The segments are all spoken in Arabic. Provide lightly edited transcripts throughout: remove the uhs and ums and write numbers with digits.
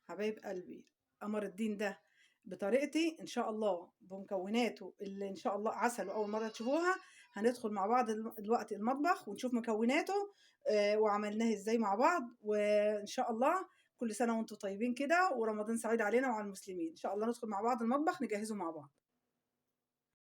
حبايب قلبي، قمر الدين ده بطريقتي ان شاء الله بمكوناته اللي ان شاء الله عسل. واول مره تشوفوها هندخل مع بعض دلوقتي المطبخ ونشوف مكوناته وعملناه ازاي مع بعض. وان شاء الله كل سنه وانتم طيبين كده، ورمضان سعيد علينا وعلى المسلمين. ان شاء الله ندخل مع بعض المطبخ نجهزه مع بعض.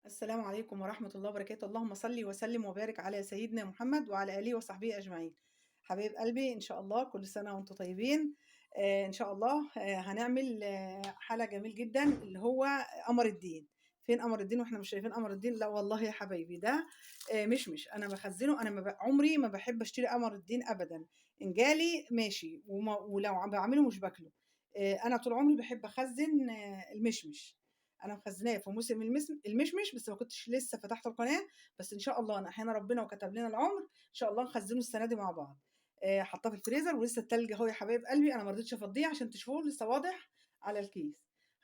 السلام عليكم ورحمه الله وبركاته. اللهم صل وسلم وبارك على سيدنا محمد وعلى اله وصحبه اجمعين. حبايب قلبي ان شاء الله كل سنه وانتم طيبين. ان شاء الله هنعمل حاله جميل جدا اللي هو قمر الدين. فين قمر الدين واحنا مش شايفين قمر الدين؟ لا والله يا حبايبي، ده مش انا بخزنه. انا عمري ما بحب اشتري قمر الدين ابدا. ان جالي ماشي، ولو عم بعمله مش باكله. انا طول عمري بحب اخزن المشمش. انا مخزناه في موسم المشمش، بس ما كنتش لسه فتحت القناه. بس ان شاء الله انا احيانا ربنا وكتب لنا العمر ان شاء الله نخزنه السنه دي مع بعض. حطاه في الفريزر ولسه التلج اهو يا حبايب قلبي. انا ما رضيتش افضيه عشان تشوفوه لسه واضح على الكيس.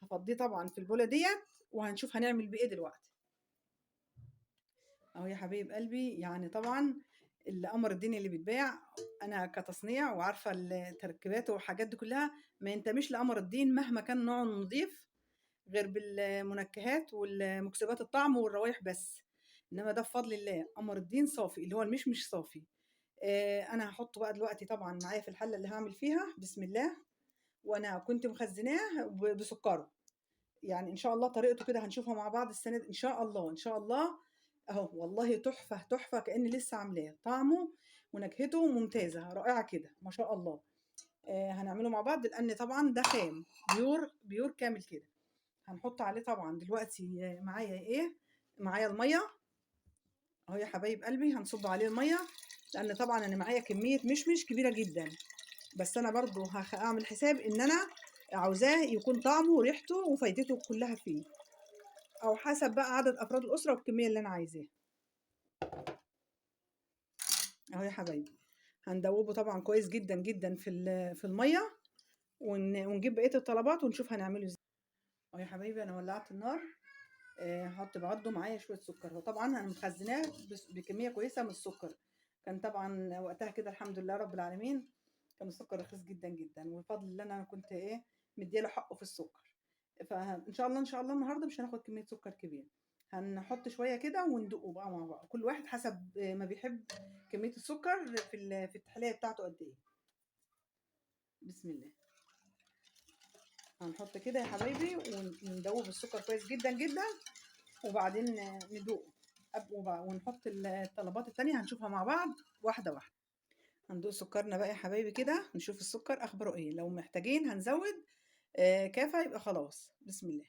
هفضيه طبعا في البوله ديت، وهنشوف هنعمل بيه ايه دلوقتي. اهو يا حبايب قلبي، يعني طبعا القمر الدنيا اللي بيتباع انا كتصنيع وعارفه التركيبات والحاجات دي كلها ما ينتميش لقمر الدين مهما كان نوعه نظيف، غير بالمنكهات والمكسبات الطعم والروايح بس. انما ده بفضل الله قمر الدين صافي، اللي هو المشمش صافي. انا هحطه بقى دلوقتي طبعا معايا في الحله اللي هعمل فيها. بسم الله. وانا كنت مخزناه بسكره. يعني ان شاء الله طريقته كده هنشوفها مع بعض السنه دي ان شاء الله ان شاء الله. اهو والله تحفه تحفه، كاني لسه عاملاه. طعمه ونكهته ممتازه رائعه كده ما شاء الله. هنعمله مع بعض لان طبعا ده خام بيور بيور كامل كده. هنحط عليه طبعا دلوقتي معايا ايه؟ معايا الميه اهو يا حبايب قلبي. هنصب عليه الميه لان طبعا انا معايا كميه مشمش كبيره جدا. بس انا برضو هعمل حساب ان انا عاوزاه يكون طعمه وريحته وفايدته كلها فيه، او حسب بقى عدد افراد الاسره والكميه اللي انا عايزاها. اهو يا حبايبي، هندوبه طبعا كويس جدا جدا في الميه، ونجيب بقيه الطلبات ونشوف هنعمله ازاي. اهو يا حبايبي انا ولعت النار. هحط بعضه معايا شويه سكر. وطبعا انا مخزناه بكميه كويسه من السكر. كان طبعا وقتها كده الحمد لله رب العالمين كان السكر رخيص جدا جدا، وبفضل الله انا كنت ايه مديله حقه في السكر. فان شاء الله ان شاء الله النهارده مش هناخد كميه سكر كبيره. هنحط شويه كده وندقه بقى مع بعض، كل واحد حسب ما بيحب كميه السكر في التحليه بتاعته قد ايه. بسم الله. هنحط كده يا حبايبي وندوب السكر كويس جدا جدا، وبعدين ندوقه. ونحط الطلبات التانية هنشوفها مع بعض واحدة واحدة. هندوق سكرنا بقى يا حبايبي كده، نشوف السكر اخباره ايه. لو محتاجين هنزود كافة يبقى خلاص. بسم الله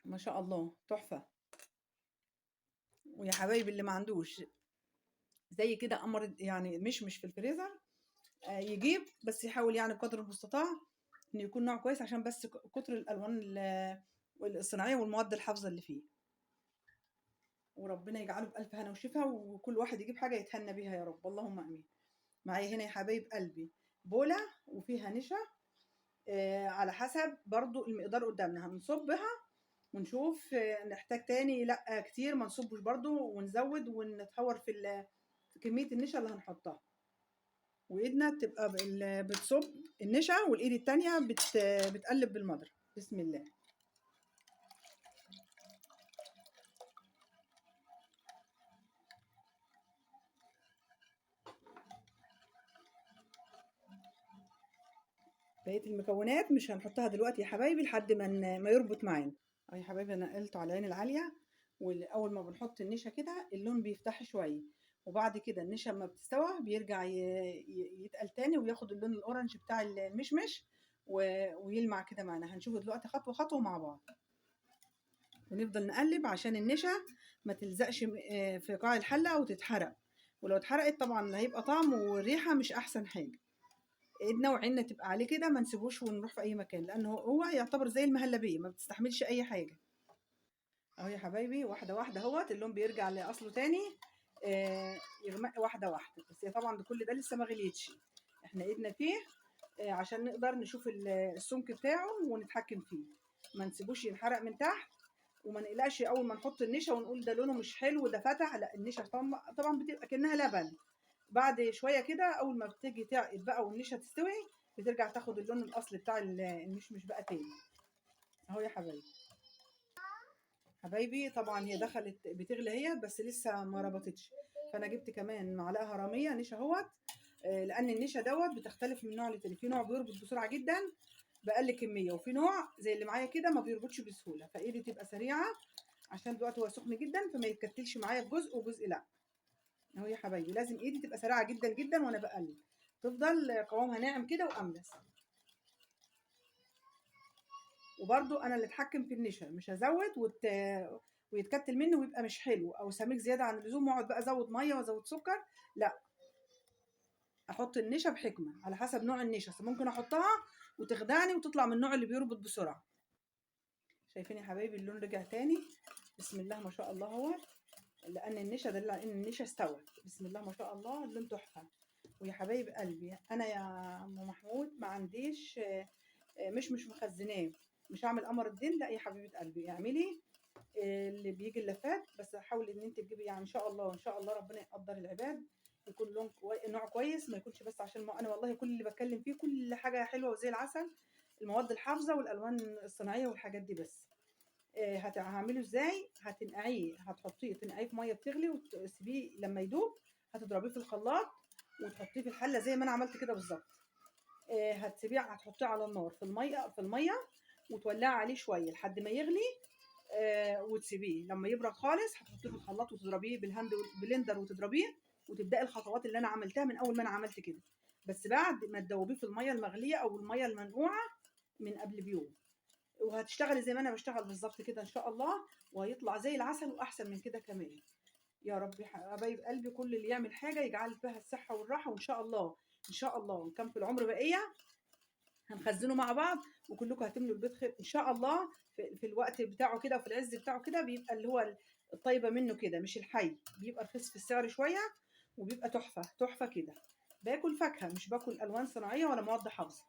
ما شاء الله تحفة. ويا حبايبي اللي ما عندوش زي كده قمر يعني مش في الفريزر يجيب، بس يحاول يعني بقدر المستطاع انه يكون نوع كويس عشان بس كتر الالوان الصناعيه والمواد الحافظه اللي فيه. وربنا يجعله بألف هنا وشفا، وكل واحد يجيب حاجة يتهنى بيها يا رب، اللهم آمين. معايا هنا يا حبايب قلبي بولة وفيها نشا. على حسب برضو المقدار قدامنا هنصبها ونشوف. نحتاج تاني لا كتير ما نصبش برضو، ونزود ونتحور في كمية النشا اللي هنحطها. وإيدنا تبقى بتصب النشا، والإيد التانية بتقلب بالمضرب. بسم الله. بقية المكونات مش هنحطها دلوقتي يا حبايبي لحد ما يربط معانا. اهو يا حبايبي انا نقلته على العين العالية. واول ما بنحط النشا كده اللون بيفتح شوية، وبعد كده النشا لما بتستوى بيرجع يتقل تاني وياخد اللون الاورنج بتاع المشمش ويلمع كده معانا. هنشوفه دلوقتي خطوة خطوة مع بعض، ونفضل نقلب عشان النشا ما تلزقش في قاع الحلة وتتحرق. ولو اتحرقت طبعا هيبقى طعم والريحة مش احسن حاجة. ايدنا وعيننا تبقى عليه كده، ما نسيبوش ونروح في اي مكان، لانه هو يعتبر زي المهلبيه ما بتستحملش اي حاجه. اهو يا حبايبي واحده واحده اهوت اللون بيرجع لاصله تاني. يغمق واحده واحده. بس هي طبعا ده كل ده لسه ما غليتش. احنا ايدنا فيه عشان نقدر نشوف السمك بتاعه ونتحكم فيه. ما نسيبوش ينحرق من تحت، وما نقلقش اول ما نحط النشا ونقول ده لونه مش حلو ده فتح. لا، النشا طبعا بتبقى كأنها لبن. بعد شويه كده اول ما بتيجي تعقد بقى والنشا تستوي بترجع تاخد اللون الاصلي بتاع المشمش بقى تاني. اهو يا حبايبي طبعا هي دخلت بتغلي هي، بس لسه ما ربطتش. فانا جبت كمان معلقه هرميه نشا اهوت. لان النشا دوت بتختلف من نوع للتاني، في نوع بيربط بسرعه جدا باقل كميه، وفي نوع زي اللي معايا كده ما بيربطش بسهوله، فايدي تبقى سريعه عشان دلوقتي هو سخن جدا فما يتكتلش معايا بجزء وجزء لا. اهو يا حبايبي لازم ايدي تبقى سريعه جدا جدا وانا بقلب، تفضل قوامها ناعم كده واملس. وبرده انا اللي اتحكم في النشا، مش هزود ويتكتل منه ويبقى مش حلو او سميك زياده عن اللزوم واقعد بقى ازود ميه وازود سكر، لا. احط النشا بحكمه على حسب نوع النشا، ممكن احطها وتخدعني وتطلع من النوع اللي بيربط بسرعه. شايفين يا حبايبي اللون رجع تاني؟ بسم الله ما شاء الله اهو، لان النشا دليل على ان النشا استوت. بسم الله ما شاء الله اللون تحفه. ويا حبايب قلبي انا يا ام محمود ما عنديش مش مخزناه، مش هعمل قمر الدين، لا يا حبيبه قلبي اعملي اللي بيجي اللفات، بس حاولي ان انت تجيبي يعني ان شاء الله ان شاء الله ربنا يقدر العباد يكون لون نوع كويس، ما يكونش بس عشان انا والله كل اللي بتكلم فيه كل حاجه حلوه وزي العسل، المواد الحافظه والالوان الصناعيه والحاجات دي بس. هعمله ازاي؟ هتنقعيه، تنقعيه في ميه بتغلي وتسيبيه لما يدوب، هتضربيه في الخلاط وتحطيه في الحله زي ما انا عملت كده بالظبط. هتسيبيه هتحطيه على النار في الميه وتولعي عليه شويه لحد ما يغلي. وتسيبيه لما يبرد خالص، هتحطيه في الخلاط وتضربيه بالهاند بلندر وتضربيه، وتبداي الخطوات اللي انا عملتها من اول ما انا عملت كده، بس بعد ما تدوبيه في الميه المغليه او الميه المنقوعه من قبل بيوم. وهتشتغلي زي ما انا بشتغل بالظبط كده ان شاء الله، وهيطلع زي العسل واحسن من كده كمان. يا رب يا حبايب قلبي كل اللي يعمل حاجه يجعل فيها الصحه والراحه، وان شاء الله ان شاء الله كان في العمر بقيه هنخزنه مع بعض وكلكم هتملوا البيت خير ان شاء الله. في الوقت بتاعه كده وفي العز بتاعه كده بيبقى اللي هو الطيبه منه كده مش الحي، بيبقى رخيص في السعر شويه وبيبقى تحفه تحفه كده. باكل فاكهه مش باكل الوان صناعيه ولا مواد حافظه.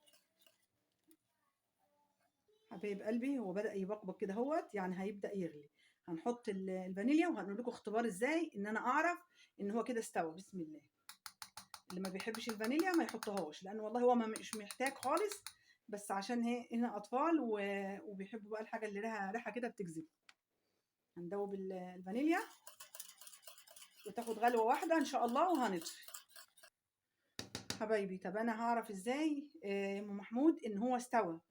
حبايب قلبي هو بدأ يبقبق كده اهوت، يعني هيبدأ يغلي. هنحط الفانيليا وهنقول لكم اختبار ازاي ان انا اعرف ان هو كده استوى. بسم الله. اللي ما بيحبش الفانيليا ما يحطهاش، لان والله هو مش محتاج خالص، بس عشان هي هنا اطفال وبيحبوا بقى الحاجه اللي لها ريحه كده بتجذب. هندوب الفانيليا وتاخد غلوه واحده ان شاء الله وهنطفي. حبايبي طب انا هعرف ازاي يا ام محمود ان هو استوى؟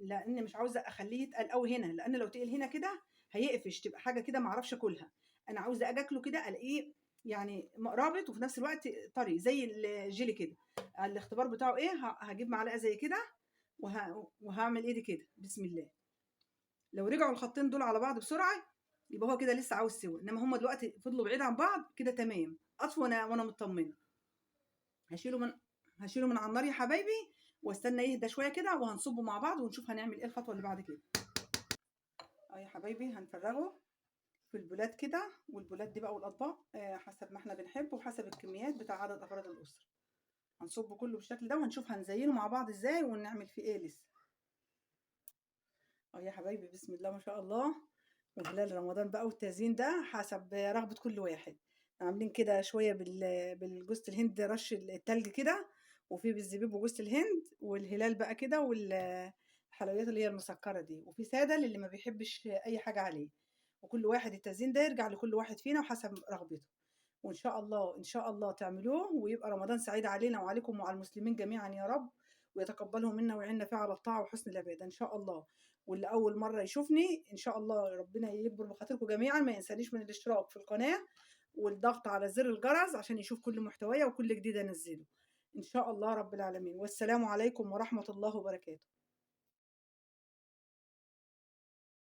لان مش عاوزه اخليه يتقل قوي هنا، لان لو تقل هنا كده هيقفش، تبقى حاجه كده ما اعرفش اكلها. انا عاوزه اجي اكله كده الاقيه يعني رابط وفي نفس الوقت طري زي الجيلي كده. الاختبار بتاعه ايه؟ هجيب معلقه زي كده وهعمل ايدي كده. بسم الله. لو رجعوا الخطين دول على بعض بسرعه يبقى هو كده لسه عاوز سوا، انما هم دلوقتي فضلوا بعيد عن بعض كده تمام، اطفوا وانا مطمنه. هشيله من هشيله من على النار يا حبايبي واستنى يهدى شويه كده، وهنصبه مع بعض ونشوف هنعمل ايه الخطوه اللي بعد كده. اه يا حبايبي هنفرغه في البولات كده، والبولات دي بقى والاطباق حسب ما احنا بنحب وحسب الكميات بتاع عدد افراد الاسره. هنصبه كله بالشكل ده وهنشوف هنزينه مع بعض ازاي ونعمل فيه ايه لسه. اه يا حبايبي بسم الله ما شاء الله. وهلال رمضان بقى والتزيين ده حسب رغبة كل واحد. عاملين كده شوية بالجوز الهند رش التلج كده، وفي بالزبيب وجوز الهند، والهلال بقى كده والحلويات اللي هي المسكرة دي، وفي سادة للي ما بيحبش أي حاجة عليه. وكل واحد التزيين ده يرجع لكل واحد فينا وحسب رغبته. وإن شاء الله إن شاء الله تعملوه ويبقى رمضان سعيد علينا وعليكم وعلى المسلمين جميعا يا رب، ويتقبله منا ويعيننا فيه على الطاعة وحسن العبادة إن شاء الله. واللي أول مرة يشوفني إن شاء الله ربنا يكبر بخاطركم جميعا، ما ينسانيش من الاشتراك في القناة والضغط على زر الجرس عشان يشوف كل محتوايا وكل جديد أنزله إن شاء الله رب العالمين. والسلام عليكم ورحمة الله وبركاته.